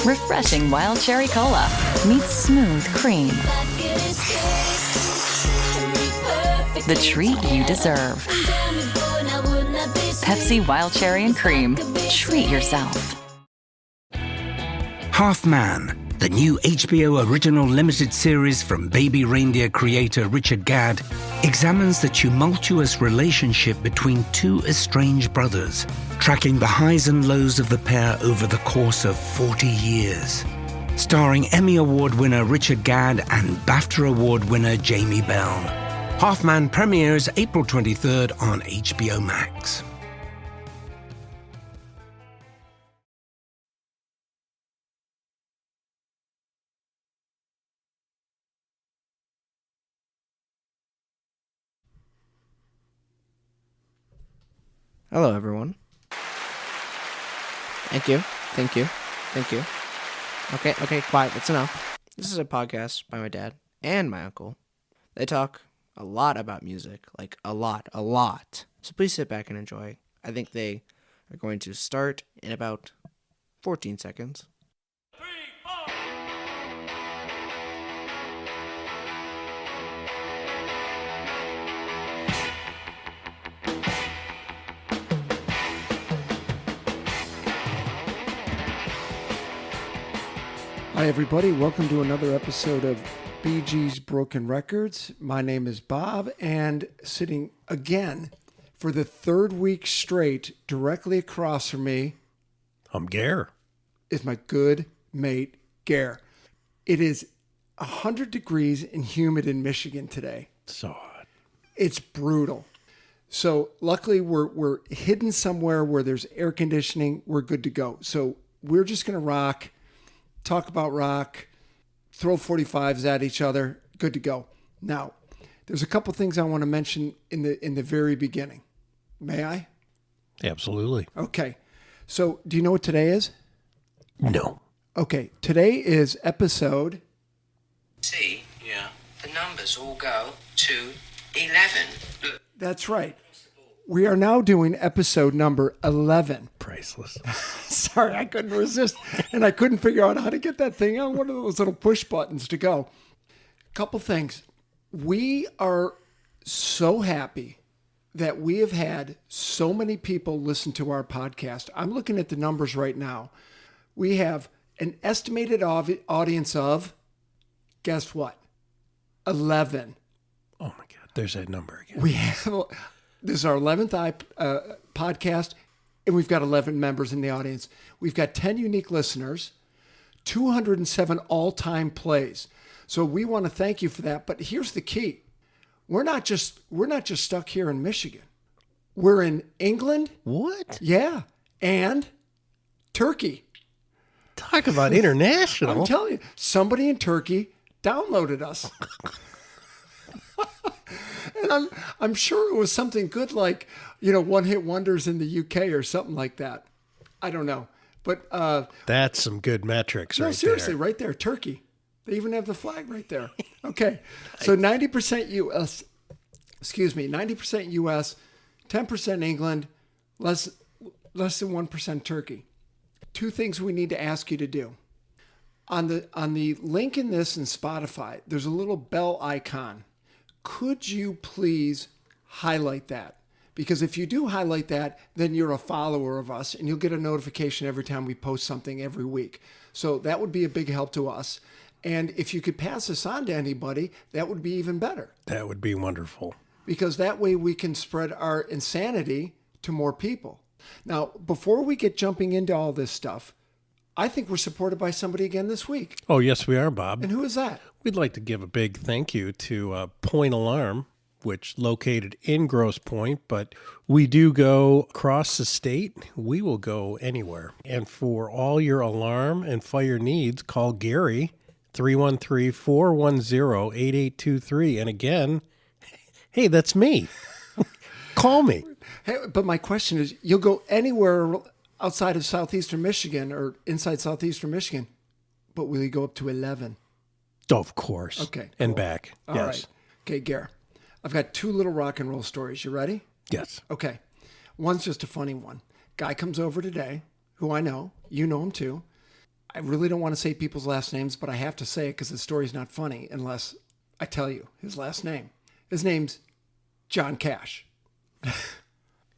Refreshing Wild Cherry Cola meets smooth cream. The treat you deserve. Pepsi Wild Cherry and Cream. Treat yourself. Half Man, the new HBO original limited series from Baby Reindeer creator Richard Gadd, examines the tumultuous relationship between two estranged brothers, tracking the highs and lows of the pair over the course of 40 years. Starring Emmy Award winner Richard Gadd and BAFTA Award winner Jamie Bell. Half Man premieres April 23rd on HBO Max. Hello, everyone. Thank you. Okay, quiet. That's enough. This is a podcast by my dad and my uncle. They talk a lot about music, like a lot. So please sit back and enjoy. I think they are going to start in about 14 seconds. Hi, everybody. Welcome to another episode of BG's Broken Records. My name is Bob, and sitting again for the third week straight directly across from me I'm Gare. is my good mate, Gare. It is 100 degrees and humid in Michigan today. So hot. It's brutal. So luckily we're hidden somewhere where there's air conditioning. We're good to go. So we're just going to rock. Talk about rock, throw 45s at each other, good to go. Now, there's a couple things I want to mention in the very beginning. May I? Absolutely. Okay. So, do you know what today is? No. Okay, today is episode... See? Yeah. The numbers all go to 11. Look. That's right. We are now doing episode number 11. Priceless. Sorry, I couldn't resist, and I couldn't figure out how to get that thing on one of those little push buttons to go. Couple things. We are so happy that we have had so many people listen to our podcast. I'm looking at the numbers right now. We have an estimated audience of, guess what? 11. Oh my God. There's that number again. We have, this is our 11th podcast, and we've got 11 members in the audience. We've got 10 unique listeners, 207 all-time plays. So we want to thank you for that. But here's the key. We're not just stuck here in Michigan. We're in England. What? Yeah. And Turkey. Talk about international. I'm telling you, somebody in Turkey downloaded us. And I'm sure it was something good like, one-hit wonders in the UK or something like that. I don't know. But that's some good metrics right there. No, seriously, right there, Turkey. They even have the flag right there. Okay. So 90% US, 90% US, 10% England, less than 1% Turkey. Two things we need to ask you to do. On the link in this in Spotify, there's a little bell icon. Could you please highlight that? Because if you do highlight that, then you're a follower of us and you'll get a notification every time we post something every week. So that would be a big help to us. And if you could pass this on to anybody, that would be even better. That would be wonderful. Because that way we can spread our insanity to more people. Now, before we get jumping into all this stuff, I think we're supported by somebody again this week. Oh, yes, we are, Bob. And who is that? We'd like to give a big thank you to Point Alarm, which located in Grosse Pointe, but we do go across the state. We will go anywhere. And for all your alarm and fire needs, call Gary, 313-410-8823. And again, hey, that's me. Call me. Hey, but my question is, you'll go anywhere outside of southeastern Michigan or inside southeastern Michigan, but will you go up to 11? Of course. Okay. And cool. back. All yes. right. Okay, Gare. I've got two little rock and roll stories. You ready? Yes. Okay. One's just a funny one. Guy comes over today, who I know. You know him too. I really don't want to say people's last names, but I have to say it because the story's not funny unless I tell you his last name. His name's John Cash.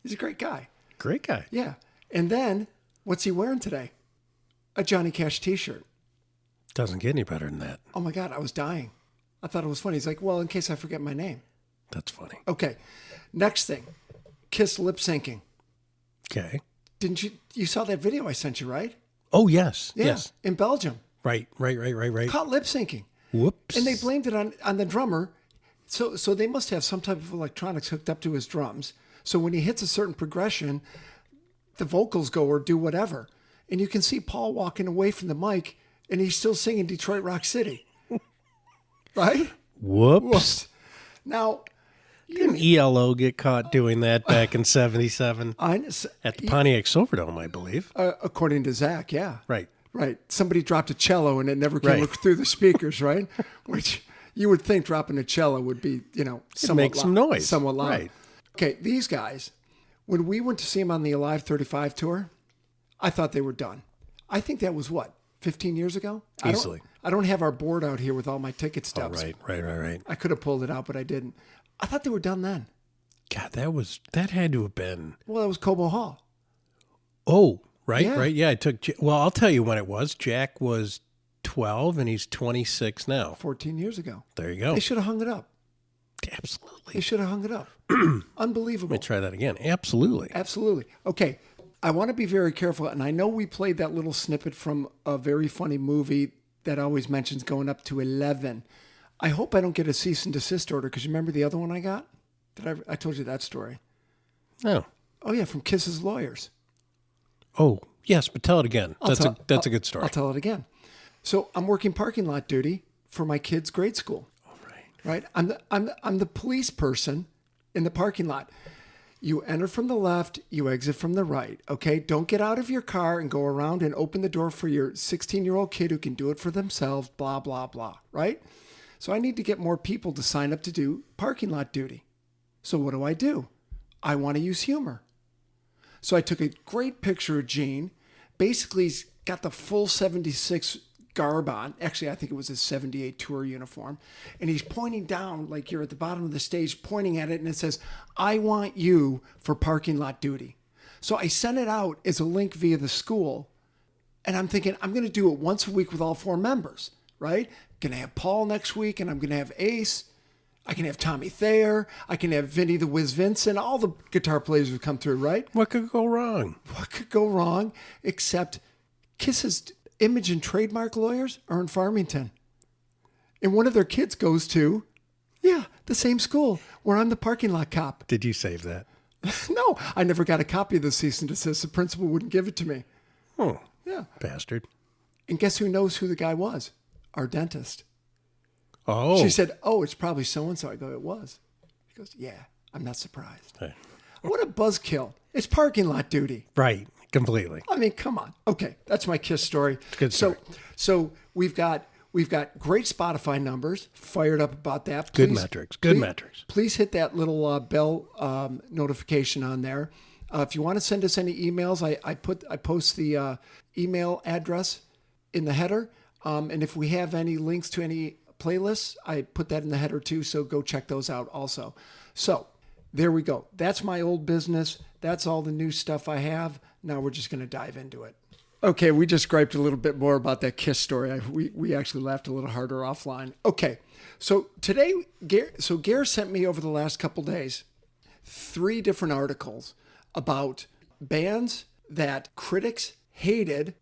He's a great guy. Great guy. Yeah. And then, what's he wearing today? A Johnny Cash t-shirt. Doesn't get any better than that. Oh my God, I was dying. I thought it was funny. He's like, well, in case I forget my name. That's funny. Okay. Next thing. Kiss lip syncing. Okay. Didn't you saw that video I sent you, right? Oh, yes. Yeah. Yes. In Belgium. Right. Caught lip syncing. Whoops. And they blamed it on the drummer. So they must have some type of electronics hooked up to his drums. So when he hits a certain progression, the vocals go or do whatever. And you can see Paul walking away from the mic and he's still singing Detroit Rock City. Right? Whoops. Now, Didn't ELO get caught doing that back in 77? At the Pontiac Silverdome, I believe. According to Zach, yeah. Right. Right. Somebody dropped a cello and it never came Right. through the speakers, right? Which you would think dropping a cello would be, somewhat make some noise. Somewhat loud. Right. Okay, these guys, when we went to see them on the Alive 35 tour, I thought they were done. I think that was 15 years ago? Easily. I don't have our board out here with all my ticket stubs. Right. I could have pulled it out, but I didn't. I thought they were done then. God, that had to have been. Well, that was Cobo Hall. Oh, right, Yeah. right. Yeah, I took. Well, I'll tell you when it was. Jack was 12 and he's 26 now. 14 years ago. There you go. They should have hung it up. Absolutely. They should have hung it up. Unbelievable. Let me try that again. Absolutely. Absolutely. Okay. I want to be very careful. And I know we played that little snippet from a very funny movie that always mentions going up to 11. I hope I don't get a cease and desist order because you remember the other one I got? I told you that story. No. Oh, yeah, from Kiss's lawyers. Oh, yes, but tell it again. That's a good story. I'll tell it again. So I'm working parking lot duty for my kids' grade school. All right. Right? I'm the police person in the parking lot. You enter from the left, you exit from the right. Okay? Don't get out of your car and go around and open the door for your 16-year-old kid who can do it for themselves, blah, blah, blah. Right? So I need to get more people to sign up to do parking lot duty. So what do? I want to use humor. So I took a great picture of Gene. Basically, he's got the full 76 garb on. Actually, I think it was his 78 tour uniform. And he's pointing down, like you're at the bottom of the stage, pointing at it, and it says, I want you for parking lot duty. So I sent it out as a link via the school. And I'm thinking, I'm going to do it once a week with all 4 members, right? Going to have Paul next week, and I'm going to have Ace. I can have Tommy Thayer. I can have Vinny the Wiz Vincent. All the guitar players who come through, right? What could go wrong? What could go wrong except Kiss's image and trademark lawyers are in Farmington. And one of their kids goes to, the same school where I'm the parking lot cop. Did you save that? No, I never got a copy of the cease and desist. The principal wouldn't give it to me. Oh, Yeah. bastard. And guess who knows who the guy was? Our dentist. Oh. She said, it's probably so-and-so. I go, it was. He goes, yeah, I'm not surprised. Hey. What a buzzkill. It's parking lot duty. Right. Completely. I mean, come on. Okay, that's my Kiss story. Good story. So we've got great Spotify numbers. Fired up about that. Good metrics. Good metrics. Please hit that little bell notification on there. If you want to send us any emails, I post the email address in the header. And if we have any links to any playlists, I put that in the header too. So go check those out also. So there we go. That's my old business. That's all the new stuff I have. Now we're just going to dive into it. Okay, we just griped a little bit more about that Kiss story. We actually laughed a little harder offline. Okay, so today, Gare sent me over the last couple days 3 different articles about bands that critics hated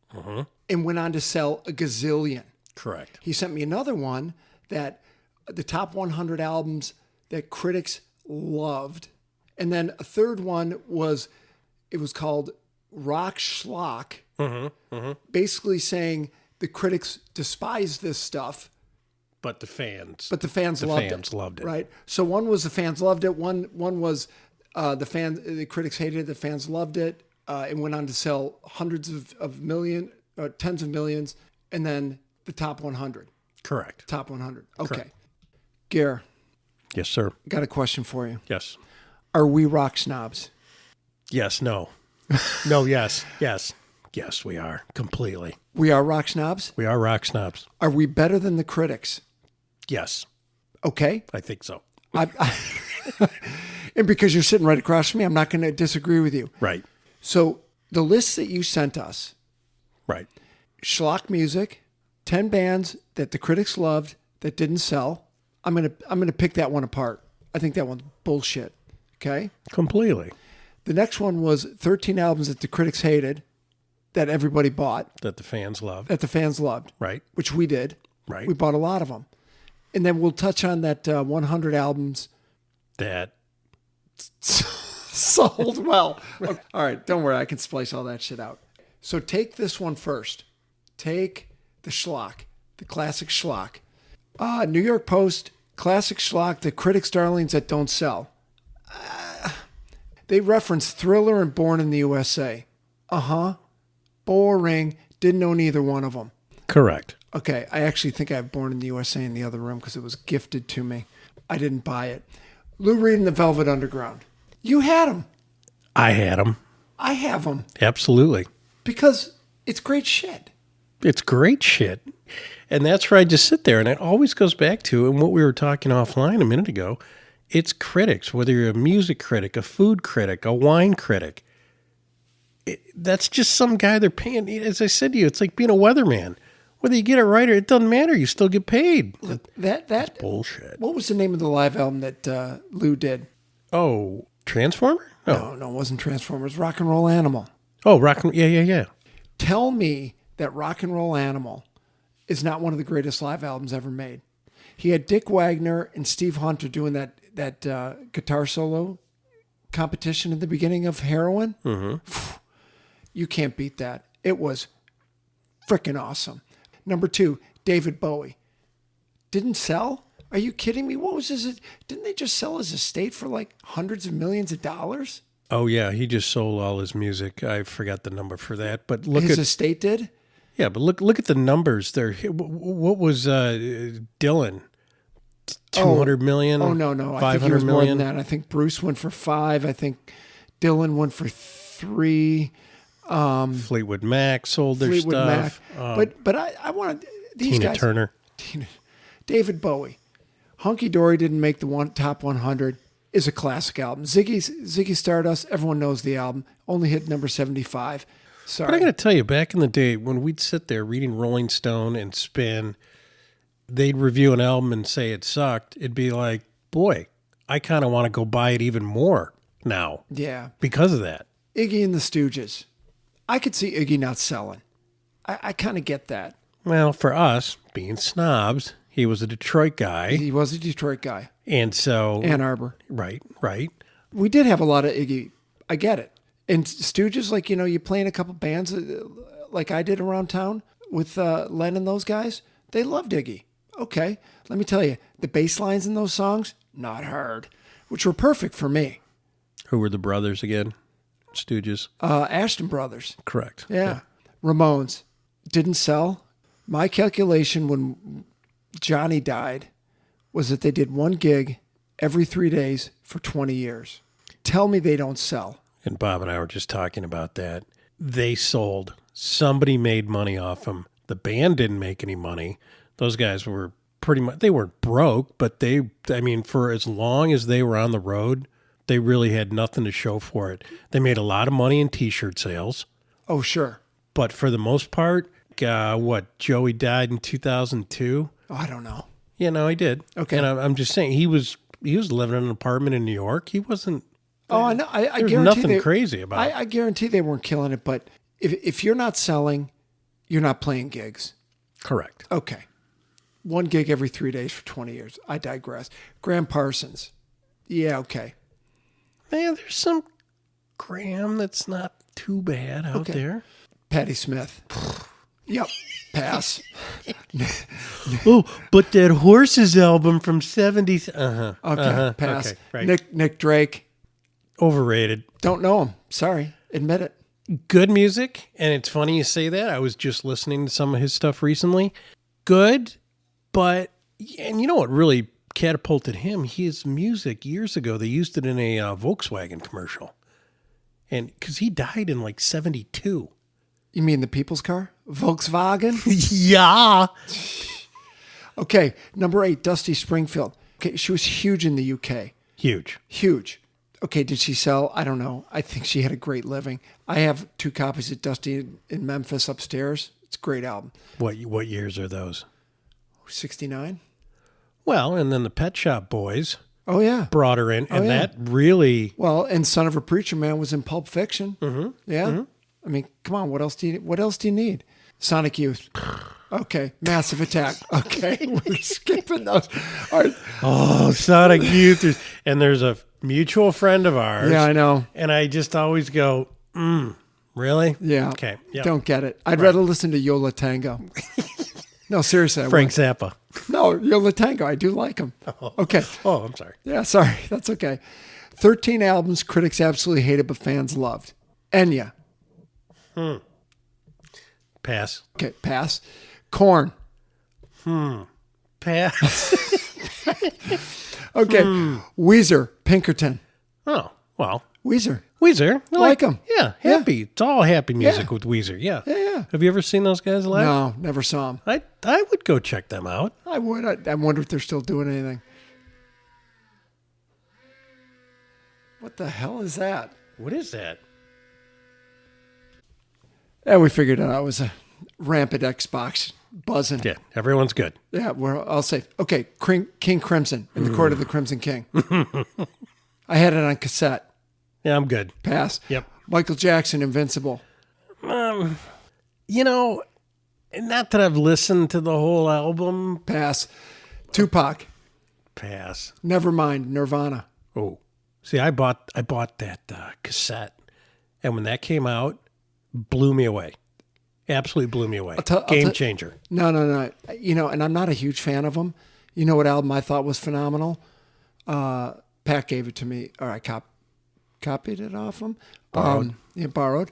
and went on to sell a gazillion. Correct. He sent me another one that the top 100 albums that critics loved. And then a third one was called Rock Schlock, basically saying the critics despise this stuff, But the fans loved it. Right. So one was the fans loved it. One was the critics hated it. The fans loved it. It went on to sell hundreds of millions, tens of millions, and then the top 100. Correct. Top 100. Okay. Correct. Gare, Yes, sir. got a question for you. Yes. Are we rock snobs? Yes. No. No. Yes. Yes. Yes, we are. Completely. We are rock snobs. We are rock snobs. Are we better than the critics? Yes, Okay. I think so. And because you're sitting right across from me, I'm not going to disagree with you. Right. So the list that you sent us, Right. schlock music, 10 bands that the critics loved that didn't sell. I'm gonna pick that one apart. I think that one's bullshit. Okay. Completely. The next one was 13 albums that the critics hated, that everybody bought, That the fans love. that the fans loved, Right. which we did. Right. We bought a lot of them. And then we'll touch on that 100 albums That. sold well. Okay. All right, don't worry. I can splice all that shit out. So take this one first. Take the schlock, the classic schlock. New York Post, classic schlock, the critics' darlings that don't sell. They reference Thriller and Born in the USA. Boring. Didn't own either one of them. Correct. Okay, I actually think I have Born in the USA in the other room because it was gifted to me. I didn't buy it. Lou Reed and the Velvet Underground. You had them. I had them. I have them Absolutely. because it's great shit. It's great shit. And that's where I just sit there. And it always goes back to, and what we were talking offline a minute ago, it's critics, whether you're a music critic, a food critic, a wine critic. That's just some guy they're paying. As I said to you, it's like being a weatherman. Whether you get it right or it doesn't matter, you still get paid. That Bullshit. What was the name of the live album that Lou did? Oh, Transformer? Oh, No, it wasn't Transformers. Rock and Roll Animal. oh, rock and yeah. Tell me that Rock and Roll Animal is not one of the greatest live albums ever made. He had Dick Wagner and Steve Hunter doing that guitar solo competition at the beginning of Heroin. Mm-hmm. You can't beat that. It was freaking awesome. Number 2, David Bowie. Didn't sell? Are you kidding me? What was his? Didn't they just sell his estate for like hundreds of millions of dollars? Oh, yeah. He just sold all his music. I forgot the number for that. But look His at estate did? yeah, but look at the numbers there. What was Dylan? 200 million? Oh, no. I think 500 he was more than million? that. I think Bruce went for 5. I think Dylan went for 3. Fleetwood Mac sold their Fleetwood stuff. Mac. But I want these Tina guys. Turner. David Bowie. Hunky Dory didn't make the top 100. Is a classic album. Ziggy Stardust. Everyone knows the album. Only hit number 75. Sorry. But I got to tell you, back in the day when we'd sit there reading Rolling Stone and Spin, they'd review an album and say it sucked. It'd be like, boy, I kind of want to go buy it even more now Yeah. because of that. Iggy and the Stooges. I could see Iggy not selling. I kind of get that. Well, for us, being snobs, he was a Detroit guy. He was a Detroit guy. And so, Ann Arbor. right. We did have a lot of Iggy. I get it. And Stooges, like, you play in a couple bands like I did around town with Len and those guys. They loved Iggy. Okay. Let me tell you, the bass lines in those songs, not hard, which were perfect for me. Who were the brothers again? Stooges. Ashton Brothers. Correct. Yeah. Ramones didn't sell. My calculation when Johnny died was that they did one gig every 3 days for 20 years. Tell me they don't sell. And Bob and I were just talking about that. They sold. Somebody made money off them. The band didn't make any money. Those guys were pretty much, they weren't broke, but for as long as they were on the road, they really had nothing to show for it. They made a lot of money in T-shirt sales. Oh, sure. But for the most part, Joey died in 2002? Oh, I don't know. Yeah, no, he did. Okay. And I'm just saying, he was living in an apartment in New York. He wasn't. Oh, I know. I There's guarantee nothing crazy about it. I guarantee they weren't killing it, but if you're not selling, you're not playing gigs. Correct. Okay. One gig every 3 days for 20 years. I digress. Graham Parsons. Yeah, okay. Man, there's some Graham that's not too bad out Okay. there. Patti Smith. Yep. Pass. Oh, but that Horses album from 70s. Okay. Pass. Okay, right. Nick Drake. Overrated. Don't know him. Sorry. Admit it. Good music, and it's funny you say that. I was just listening to some of his stuff recently. Good, but, and you know what really catapulted him? His music years ago, they used it in a Volkswagen commercial. And because he died in like 72. You mean the people's car? Volkswagen? Yeah. Okay, number 8, Dusty Springfield. Okay, she was huge in the UK. Huge. Huge. Okay, did she sell? I don't know. I think she had a great living. I have 2 copies of Dusty in Memphis upstairs. It's a great album. What years are those? 69? Well, and then the Pet Shop Boys Oh, yeah. brought her in, and yeah. that really... Well, and Son of a Preacher Man was in Pulp Fiction. Mm-hmm. Yeah. Mm-hmm. I mean, come on. What else do you need? Sonic Youth. Okay. Massive Attack. Okay. We're skipping those. All right. Oh, Sonic Youth. And there's a mutual friend of ours. Yeah, I know. And I just always go, really? Yeah. Okay. Yep. Don't get it. I'd rather listen to Yo La Tango. No, seriously. Frank Zappa. No, Yo La Tango. I do like him. Okay. Oh, I'm sorry. Yeah, sorry. That's okay. 13 albums critics absolutely hated, but fans loved. Enya. Pass. Okay, pass. Korn. Pass. Okay. Weezer. Pinkerton. Oh, well. Weezer. Weezer. I Like 'em. Yeah, Yeah. happy. It's all happy music Yeah. with Weezer. Yeah. Yeah. Have you ever seen those guys live? No, never saw them. I would go check them out. I would. I wonder if they're still doing anything. What the hell is that? What is that? Yeah, we figured it out. It was a rampant Xbox buzzing. Yeah, everyone's good. Yeah, we're all safe. Okay, King Crimson in the Court of the Crimson King. I had it on cassette. Yeah, I'm good. Pass. Yep. Michael Jackson, Invincible. You know, not that I've listened to the whole album. Pass. Tupac. Pass. Nevermind, Nirvana. Oh, see, I bought that cassette, and when that came out, blew me away. Absolutely blew me away. Game changer. No. You know, and I'm not a huge fan of them. You know what album I thought was phenomenal? Pat gave it to me, or I copied it off him. Borrowed. Borrowed.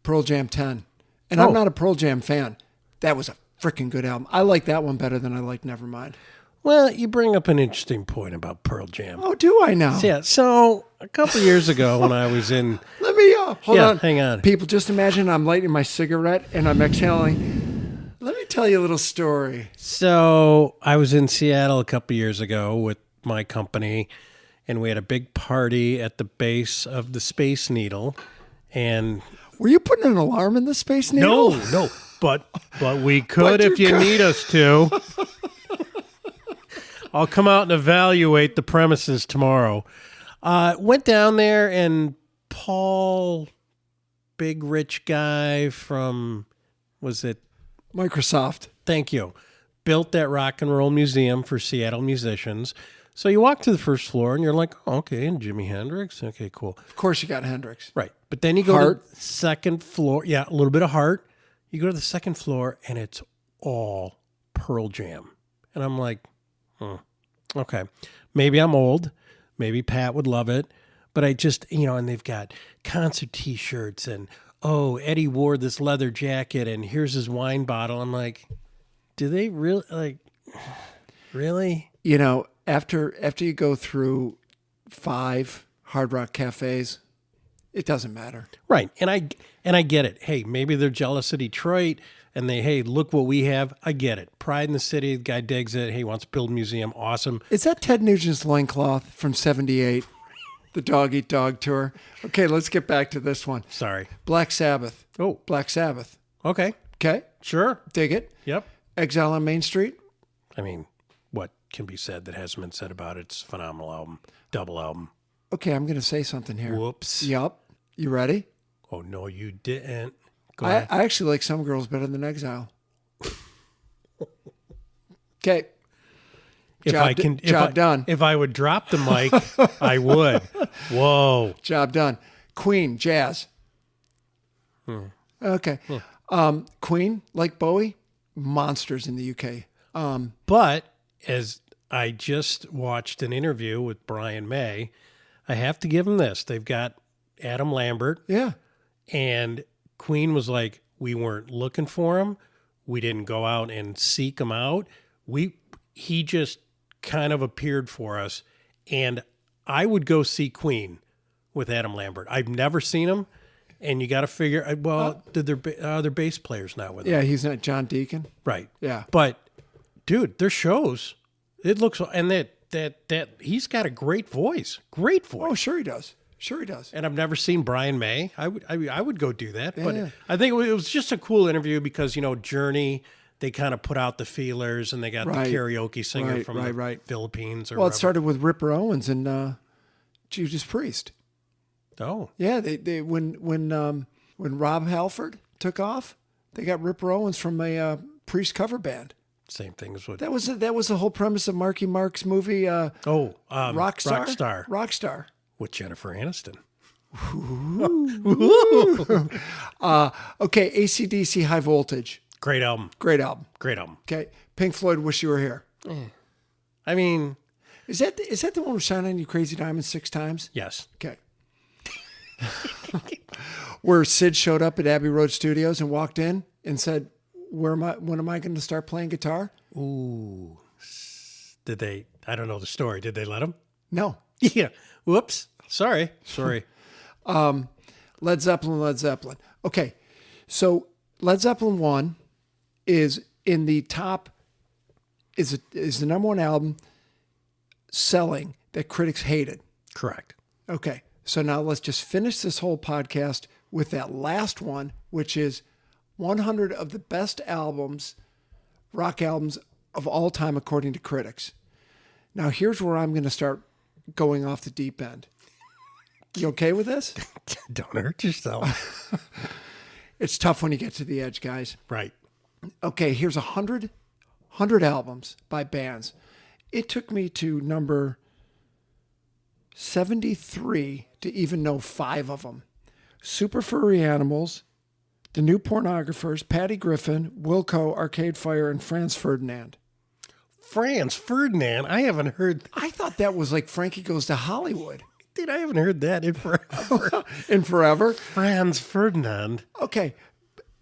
Pearl Jam 10. And I'm not a Pearl Jam fan. That was a freaking good album. I like that one better than I like Nevermind. Well, you bring up an interesting point about Pearl Jam. Oh, do I now? Yeah, so a couple years ago when I was in... Let me, hold on. Hang on. People, just imagine I'm lighting my cigarette and I'm exhaling. Let me tell you a little story. So I was in Seattle a couple years ago with my company, and we had a big party at the base of the Space Needle, and... Were you putting an alarm in the Space Needle? No, but we could if you need us to. I'll come out and evaluate the premises tomorrow. Went down there, and Paul, big rich guy from, was it? Microsoft. Thank you. Built that rock and roll museum for Seattle musicians. So you walk to the first floor, and you're like, oh, okay, and Jimi Hendrix? Okay, cool. Of course you got Hendrix. Right. But then you go Heart. to the second floor. Yeah, a little bit of Heart. You go to the second floor, and it's all Pearl Jam. And I'm like, okay. Maybe I'm old. Maybe Pat would love it. But I just, and they've got concert T-shirts, and, oh, Eddie wore this leather jacket, and here's his wine bottle. I'm like, do they really, really? After you go through 5 Hard Rock cafes, it doesn't matter. Right. And I get it. Hey, maybe they're jealous of Detroit and hey, look what we have. I get it. Pride in the city. The guy digs it. Hey, he wants to build a museum. Awesome. Is that Ted Nugent's loincloth from 78? The Dog Eat Dog tour. Okay, let's get back to this one. Sorry. Black Sabbath. Oh. Black Sabbath. Okay. Okay. Sure. Dig it. Yep. Exile on Main Street. I mean, what can be said that hasn't been said about it? It's a phenomenal album. Double album. Okay, I'm going to say something here. Whoops. Yup. You ready? Oh, no, you didn't. Go ahead. I actually like Some Girls better than Exile. Okay. Job done. If I would drop the mic, I would. Whoa. Job done. Queen, jazz. Okay. Queen, like Bowie, monsters in the UK. But as I just watched an interview with Brian May, I have to give him this. They've got Adam Lambert. Yeah. And Queen was like, we weren't looking for him. We didn't go out and seek him out. He just kind of appeared for us. And I would go see Queen with Adam Lambert. I've never seen him. And you got to figure, well, did their bass players now with them? Yeah, he's not John Deacon. Right. Yeah. But, dude, their shows, it looks, and that he's got a great voice. Great voice. Oh, sure he does. Sure he does. And I've never seen Brian May. I would go do that. But Yeah. I think it was just a cool interview because, Journey, they kind of put out the feelers and they got Right. the karaoke singer Right, from right, the right. Philippines. Or Well, it wherever. started with Ripper Owens and Judas Priest. Oh, Yeah, they when Rob Halford took off, they got Ripper Owens from a Priest cover band. same thing as what. That was the whole premise of Marky Mark's movie Rockstar. Rockstar. With Jennifer Aniston. Okay, AC/DC High Voltage. Great album. Great album. Great album. Okay, Pink Floyd Wish You Were Here. I mean, Is that the one with Shine On You Crazy Diamond 6 times? yes. Okay. Where Sid showed up at Abbey Road Studios and walked in and said, when am I going to start playing guitar? Ooh. Did they? I don't know the story. Did they let him? No. Yeah. Whoops. Sorry. Led Zeppelin. Okay. So Led Zeppelin 1 is in the top, is the number one album selling that critics hated. Correct. Okay. So now let's just finish this whole podcast with that last one, which is 100 of the best albums, rock albums of all time, according to critics. Now, here's where I'm going to start going off the deep end. You okay with this? Don't hurt yourself. It's tough when you get to the edge, guys. Right. Okay, here's 100 albums by bands. It took me to number 73 to even know 5 of them. Super Furry Animals, The New Pornographers, Patty Griffin, Wilco, Arcade Fire, and Franz Ferdinand. Franz Ferdinand. I haven't heard. I thought that was like Frankie Goes to Hollywood. Dude, I haven't heard that in forever. In forever. Franz Ferdinand. Okay.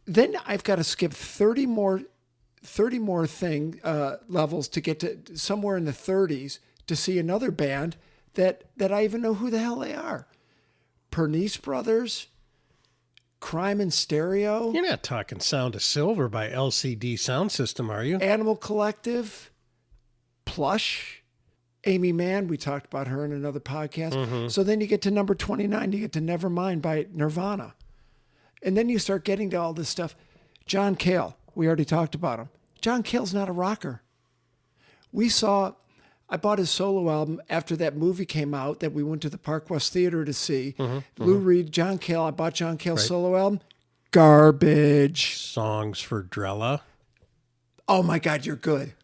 Then I've got to skip 30 more levels to get to somewhere in the 30s to see another band that I even know who the hell they are. Pernice Brothers, Crime in Stereo, You're not talking Sound of Silver by LCD Sound System, are you? Animal Collective, Plush, Amy Mann. We talked about her in another podcast. So then you get to number 29, you get to Nevermind by Nirvana. And then you start getting to all this stuff. John Cale, we already talked about him. John Cale's not a rocker. I bought his solo album after that movie came out that we went to the Park West Theater to see. Lou Reed, John Cale. I bought John Cale's solo album. Garbage. Songs for Drella. Oh my God, you're good.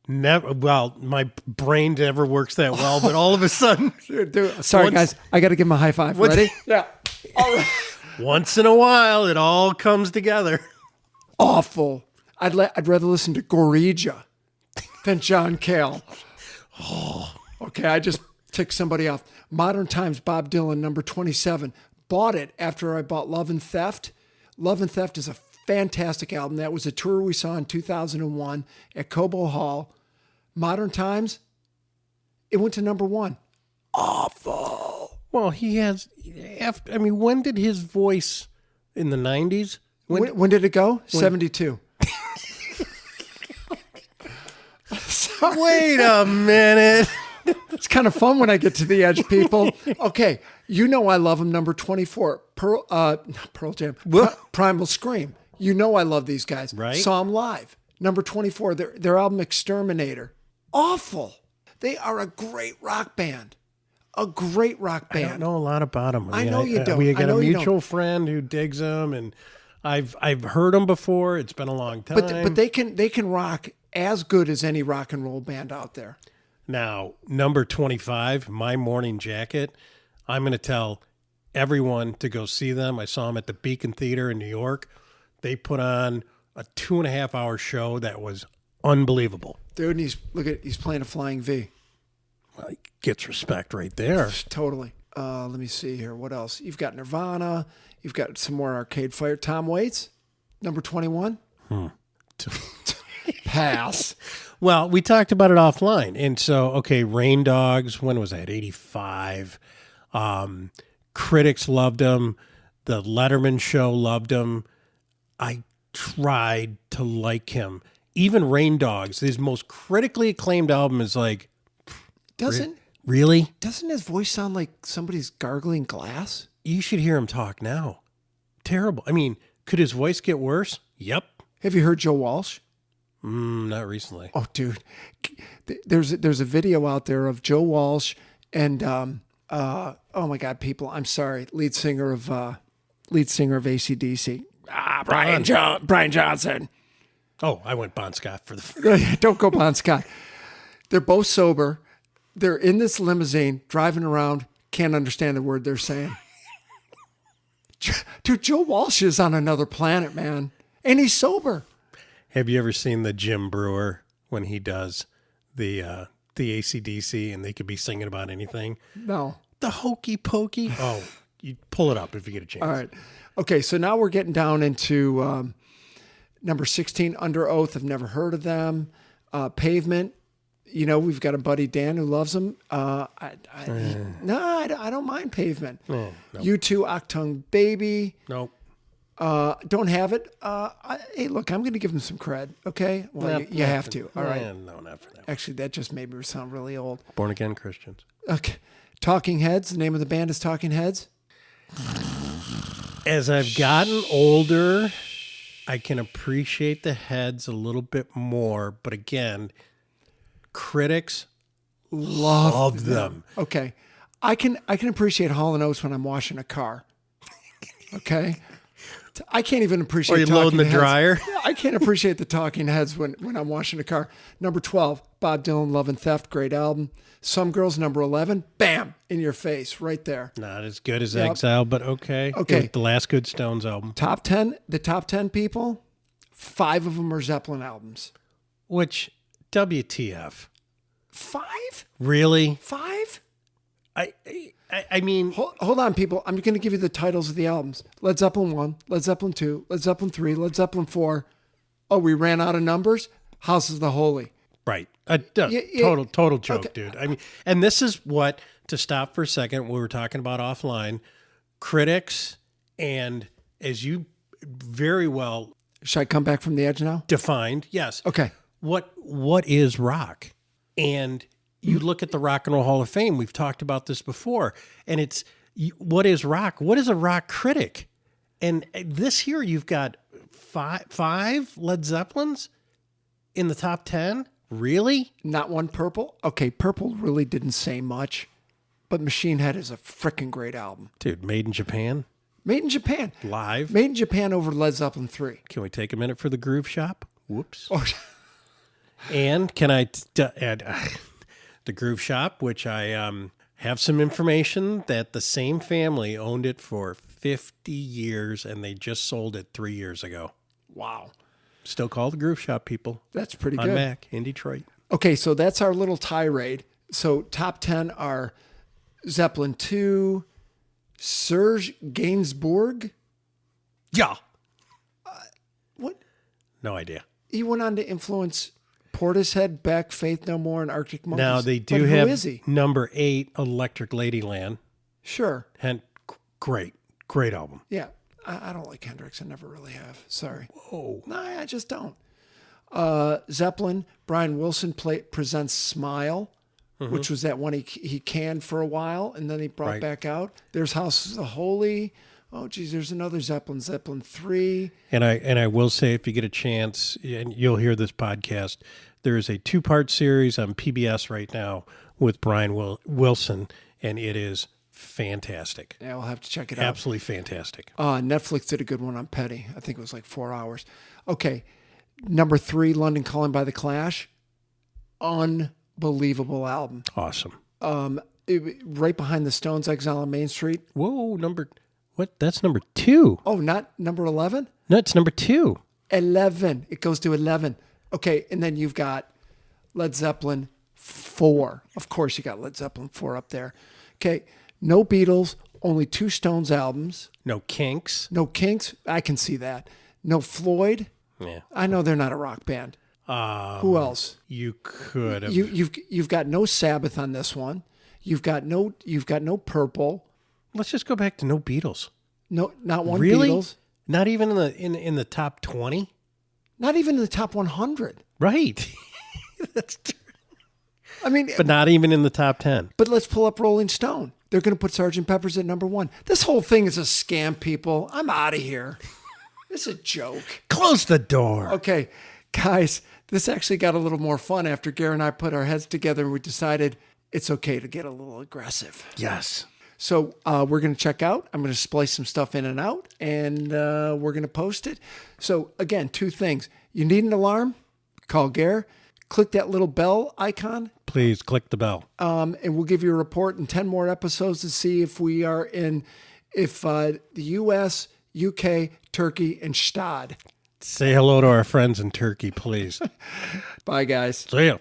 Never. Well, my brain never works that well, but all of a sudden, Sorry, Once- guys. I got to give him a high five. Ready? Yeah. once in a while, it all comes together. Awful. I'd rather listen to Gorija than John Cale. Okay, I just ticked somebody off. Modern Times, Bob Dylan, number 27. Bought it after I bought Love and Theft. Love and Theft is a fantastic album. That was a tour we saw in 2001 at Cobo Hall. Modern Times, it went to number 1. Awful. Well, he has. When did his voice in the 90s? When did it go? 72. Wait a minute. It's kind of fun when I get to the edge, people. Okay, you know I love them. Number 24, Pearl Jam, Primal Scream. You know I love these guys. Right. Saw them live. Number 24, their album Exterminator. Awful. They are a great rock band. A great rock band. I don't know a lot about him. I know you don't. We I got know a you mutual don't. friend who digs them, and I've heard them before. It's been a long time. But they can rock as good as any rock and roll band out there. Now, number 25, My Morning Jacket. I'm going to tell everyone to go see them. I saw them at the Beacon Theater in New York. They put on a 2.5-hour show that was unbelievable. Dude, and he's playing a flying V. Well, he gets respect right there. Totally. Let me see here. What else? You've got Nirvana. You've got some more Arcade Fire. Tom Waits, number 21. Pass. Well, we talked about it offline. And so, okay, Rain Dogs, when was that? 85. Critics loved them. The Letterman show loved him. I tried to like him. Even Rain Dogs, his most critically acclaimed album, is like, Doesn't really? his voice sound like somebody's gargling glass? You should hear him talk now. Terrible. I mean, could his voice get worse? Yep. Have you heard Joe Walsh? Not recently. Oh, dude, there's a video out there of Joe Walsh and oh my God, people, I'm sorry, lead singer of AC/DC. Brian Johnson. Oh, I went Bon Scott for the... Don't go Bon Scott. They're both sober. They're in this limousine driving around. Can't understand the word they're saying. Dude, Joe Walsh is on another planet, man, and he's sober. Have you ever seen the Jim Brewer when he does the AC/DC and they could be singing about anything? No. The hokey pokey. Oh, you pull it up if you get a chance. All right. Okay, so now we're getting down into number 16, Under Oath. I've never heard of them. Pavement. You know, we've got a buddy, Dan, who loves them. I don't mind Pavement. No. U2, Octung Baby. Nope. Don't have it. Hey, look, I'm going to give them some cred, okay? Well, you have to. All right. No, not for that. Actually, that just made me sound really old. Born again Christians. Okay. Talking Heads. The name of the band is Talking Heads. As I've gotten older, I can appreciate the Heads a little bit more. But again, critics love them. Okay. I can appreciate Hall & Oates when I'm washing a car. Okay? I can't even appreciate Or you Talking loading the Heads. dryer? I can't appreciate the Talking Heads when I'm washing a car. Number 12, Bob Dylan, Love and Theft, great album. Some Girls, number 11, bam, in your face, right there. Not as good as Yep. Exile, but okay. Okay. The last good Stones album. Top 10, the top 10 people, 5 of them are Zeppelin albums. Which, WTF? 5? Really? 5? I mean... Hold on, people. I'm going to give you the titles of the albums. Led Zeppelin 1, Led Zeppelin 2, Led Zeppelin 3, Led Zeppelin 4. Oh, we ran out of numbers? House of the Holy. Right. Yeah. Total joke, Okay. dude. I mean, and this is what, to stop for a second, we were talking about offline, critics, and as you very well Should I come back from the edge now? defined, yes. Okay. What is rock? And you look at the Rock and Roll Hall of Fame, we've talked about this before, and it's, what is rock? What is a rock critic? And this year you've got five Led Zeppelins in the top 10? Really? Not one Purple? Okay, Purple really didn't say much, but Machine Head is a freaking great album. Dude, Made in Japan? Made in Japan. Live? Made in Japan over Led Zeppelin 3. Can we take a minute for the Groove Shop? Whoops. Oh, And can I add the Groove Shop, which I have some information that the same family owned it for 50 years and they just sold it 3 years ago. wow. Still called the Groove Shop, people. That's pretty On good. Mac in Detroit. Okay, so that's our little tirade. So top 10 are Zeppelin 2, Serge Gainsbourg. Yeah. What? No idea. He went on to influence Portishead, Beck, Faith No More, and Arctic Monkeys. Now they But do who have is he? number 8, Electric Ladyland. Sure. And great album. Yeah. I don't like Hendrix. I never really have. Sorry. Whoa. No, I just don't. Zeppelin, Brian Wilson presents Smile, which was that one he canned for a while and then he brought Right. back out. There's House of the Holy. Oh, geez, there's another Zeppelin, Zeppelin 3. And I will say, if you get a chance, and you'll hear this podcast, there is a 2-part series on PBS right now with Brian Wilson, and it is fantastic. Yeah, we'll have to check it out. Absolutely fantastic. Netflix did a good one on Petty. I think it was like 4 hours. Okay. Number 3, London Calling by the Clash. Unbelievable album. Awesome. Right behind the Stones, Exile on Main Street. Whoa, what? That's number 2. Oh, not number 11? No, it's number 2. 11. It goes to 11. Okay, and then you've got Led Zeppelin 4. Of course, you got Led Zeppelin 4 up there. Okay, no Beatles, only 2 Stones albums. No Kinks. No Kinks. I can see that. No Floyd. Yeah. I know they're not a rock band. Who else? You could have. You've got no Sabbath on this one. You've got no Purple. Let's just go back to no Beatles. No, not one Really? Beatles. Not even in the top 20? Not even in the top 100. Right. That's true. I mean, But not even in the top 10. but let's pull up Rolling Stone. They're going to put Sgt. Pepper's at number 1. This whole thing is a scam, people. I'm out of here. It's a joke. Close the door. Okay, guys, this actually got a little more fun after Gary and I put our heads together and we decided it's okay to get a little aggressive. Yes. So we're going to check out. I'm going to splice some stuff in and out, and we're going to post it. So again, 2 things. You need an alarm? Call Gare. Click that little bell icon, Please click the bell. and we'll give you a report in 10 more episodes to see if we are in, the U.S., UK, Turkey, and Stad. Say hello to our friends in Turkey, please. Bye, guys. See ya.